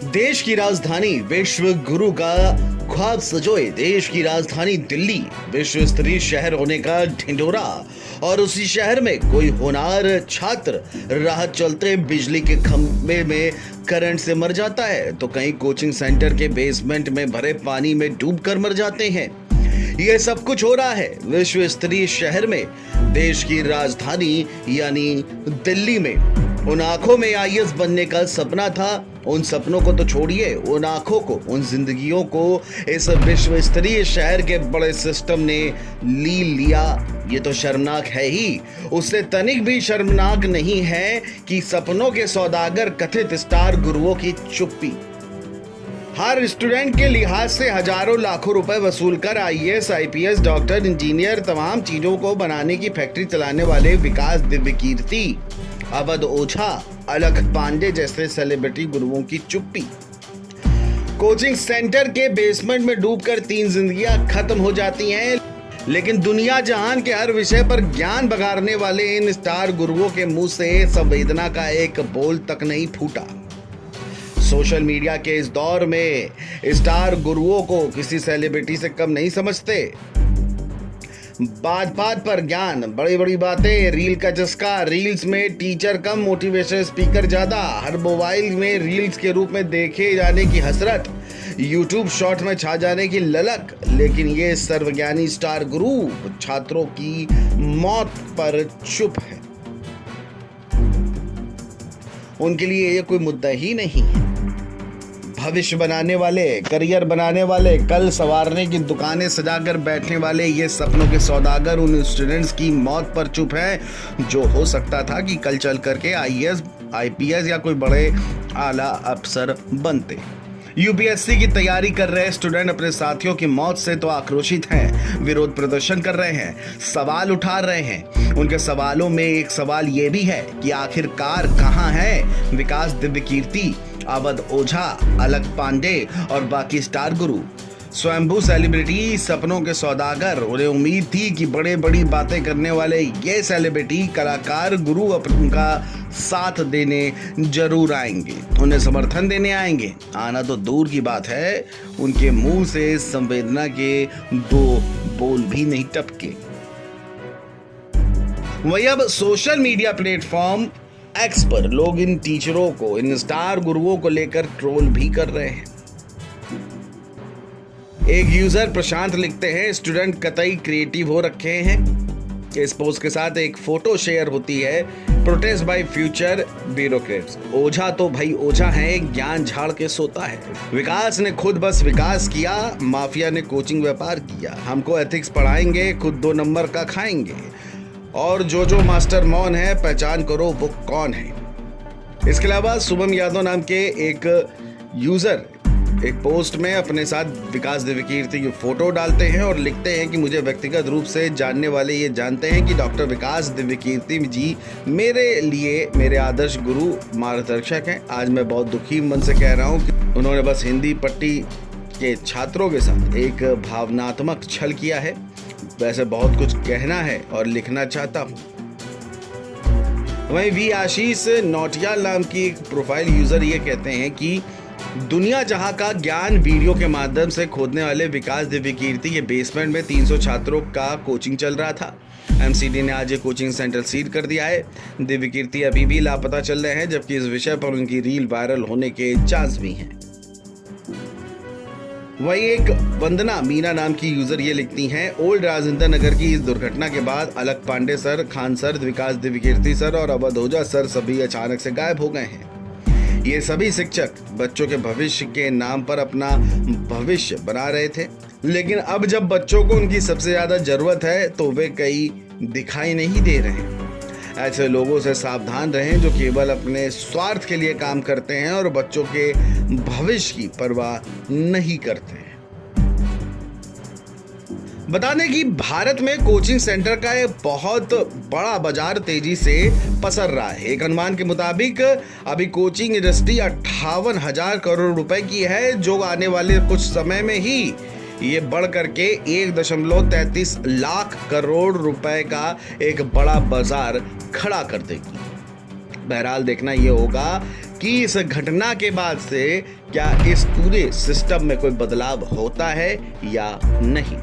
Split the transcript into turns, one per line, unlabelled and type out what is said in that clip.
देश की राजधानी विश्व गुरु का ख्वाब सजोए देश की राजधानी दिल्ली विश्व स्तरीय शहर होने का ढिंढोरा और उसी शहर में कोई होनहार छात्र राह चलते बिजली के खंभे में करंट से मर जाता है तो कहीं कोचिंग सेंटर के बेसमेंट में भरे पानी में डूबकर मर जाते हैं। यह सब कुछ हो रहा है विश्व स्तरीय शहर में, देश की राजधानी यानी दिल्ली में। उन आंखों में आईएएस बनने का सपना था, उन सपनों को तो छोड़िए, उन आंखों को, उन जिंदगियों को इस विश्व स्तरीय शहर के बड़े सिस्टम ने ली लिया। ये तो शर्मनाक है ही, उससे तनिक भी शर्मनाक नहीं है कि सपनों के सौदागर कथित स्टार गुरुओं की चुप्पी। हर स्टूडेंट के लिहाज से हजारों लाखों रुपए वसूल कर आईएएस, आईपीएस, डॉक्टर, इंजीनियर तमाम चीजों को बनाने की फैक्ट्री चलाने वाले विकास दिव्यकीर्ति, अवध ओझा, अलख पांडे जैसे सेलिब्रिटी गुरुओं की चुप्पी। कोचिंग सेंटर के बेसमेंट में डूबकर 3 जिंदगियां खत्म हो जाती हैं, लेकिन दुनिया जहान के हर विषय पर ज्ञान बघारने वाले इन स्टार गुरुओं के मुंह से संवेदना का एक बोल तक नहीं फूटा। सोशल मीडिया के इस दौर में स्टार गुरुओं को किसी सेलिब्रिटी से कम नहीं समझते। बात बात पर ज्ञान, बड़ी बड़ी बातें, रील का चस्का, रील्स में टीचर कम मोटिवेशन स्पीकर ज्यादा, हर मोबाइल में रील्स के रूप में देखे जाने की हसरत, यूट्यूब शॉर्ट में छा जाने की ललक। लेकिन ये सर्वज्ञानी स्टार गुरु छात्रों की मौत पर चुप है। उनके लिए ये कोई मुद्दा ही नहीं है। भविष्य बनाने वाले, करियर बनाने वाले, कल संवारने की दुकानें सजाकर बैठने वाले ये सपनों के सौदागर उन स्टूडेंट्स की मौत पर चुप है जो हो सकता था कि कल चल करके आईएएस, आईपीएस या कोई बड़े आला अफसर बनते। यूपीएससी की तैयारी कर रहे स्टूडेंट अपने साथियों की मौत से तो आक्रोशित हैं, विरोध प्रदर्शन कर रहे हैं, सवाल उठा रहे हैं। उनके सवालों में एक सवाल ये भी है कि आखिरकार कहां है विकास दिव्यकीर्ति, अवध ओझा, अलख पांडे और बाकी स्टार गुरु, स्वयंभू सेलिब्रिटी, सपनों के सौदागर। उन्हें उम्मीद थी कि बड़े बड़ी बातें करने वाले ये सेलिब्रिटी कलाकार गुरु उनका साथ देने जरूर आएंगे, उन्हें समर्थन देने आएंगे। आना तो दूर की बात है, उनके मुंह से संवेदना के 2 बोल भी नहीं टपके। वही अब सोशल मीडिया प्लेटफॉर्म एक्स पर लोग इन टीचरों को, इन स्टार गुरुओं को लेकर ट्रोल भी कर रहे हैं। एक यूजर प्रशांत लिखते हैं, स्टूडेंट कतई क्रिएटिव हो रखे हैं। इस पोस्ट के साथ एक फोटो शेयर होती है, प्रोटेस्ट बाय फ्यूचर ब्यूरोक्रेट्स। ओझा तो भाई ओझा है, ज्ञान झाड़ के सोता है। विकास ने खुद बस विकास किया, माफिया ने कोचिंग व्यापार किया। हमको एथिक्स पढ़ाएंगे, खुद 2 नंबर का खाएंगे। और जो मास्टर मौन है, पहचान करो वो कौन है। इसके अलावा शुभम यादव नाम के एक यूजर एक पोस्ट में अपने साथ विकास दिव्यकीर्ति की फोटो डालते हैं और लिखते हैं कि मुझे व्यक्तिगत रूप से जानने वाले ये जानते हैं कि डॉक्टर विकास दिव्यकीर्ति जी मेरे लिए मेरे आदर्श गुरु मार्गदर्शक हैं। आज मैं बहुत दुखी मन से कह रहा हूँ कि उन्होंने बस हिंदी पट्टी के छात्रों के साथ एक भावनात्मक छल किया है। वैसे बहुत कुछ कहना है और लिखना चाहता हूँ। वहीं वी आशीष नौटियाल नाम की एक प्रोफाइल यूजर ये कहते हैं कि दुनिया जहां का ज्ञान वीडियो के माध्यम से खोदने वाले विकास दिव्यकीर्ति के बेसमेंट में 300 छात्रों का कोचिंग चल रहा था। एमसीडी ने आज ये कोचिंग सेंटर सील कर दिया है। दिव्यकीर्ति अभी भी लापता चल रहे हैं, जबकि इस विषय पर उनकी रील वायरल होने के चांस भी हैं। वही एक वंदना मीना नाम की यूजर ये लिखती हैं, ओल्ड राजेंद्र नगर की इस दुर्घटना के बाद अलख पांडे सर, खान सर, विकास दिव्यकीर्ति सर और अवध ओझा सर सभी अचानक से गायब हो गए हैं। ये सभी शिक्षक बच्चों के भविष्य के नाम पर अपना भविष्य बना रहे थे, लेकिन अब जब बच्चों को उनकी सबसे ज्यादा जरूरत है तो वे कहीं दिखाई नहीं दे रहे हैं। ऐसे लोगों से सावधान रहें जो केवल अपने स्वार्थ के लिए काम करते हैं और बच्चों के भविष्य की परवाह नहीं करते हैं। बता दें कि भारत में कोचिंग सेंटर का एक बहुत बड़ा बाजार तेजी से पसर रहा है। एक अनुमान के मुताबिक अभी कोचिंग इंडस्ट्री 58,000 करोड़ रुपए की है, जो आने वाले कुछ समय में ही ये बढ़ करके 1.33 लाख करोड़ रुपए का एक बड़ा बाजार खड़ा कर देगी। बहरहाल देखना ये होगा कि इस घटना के बाद से क्या इस पूरे सिस्टम में कोई बदलाव होता है या नहीं।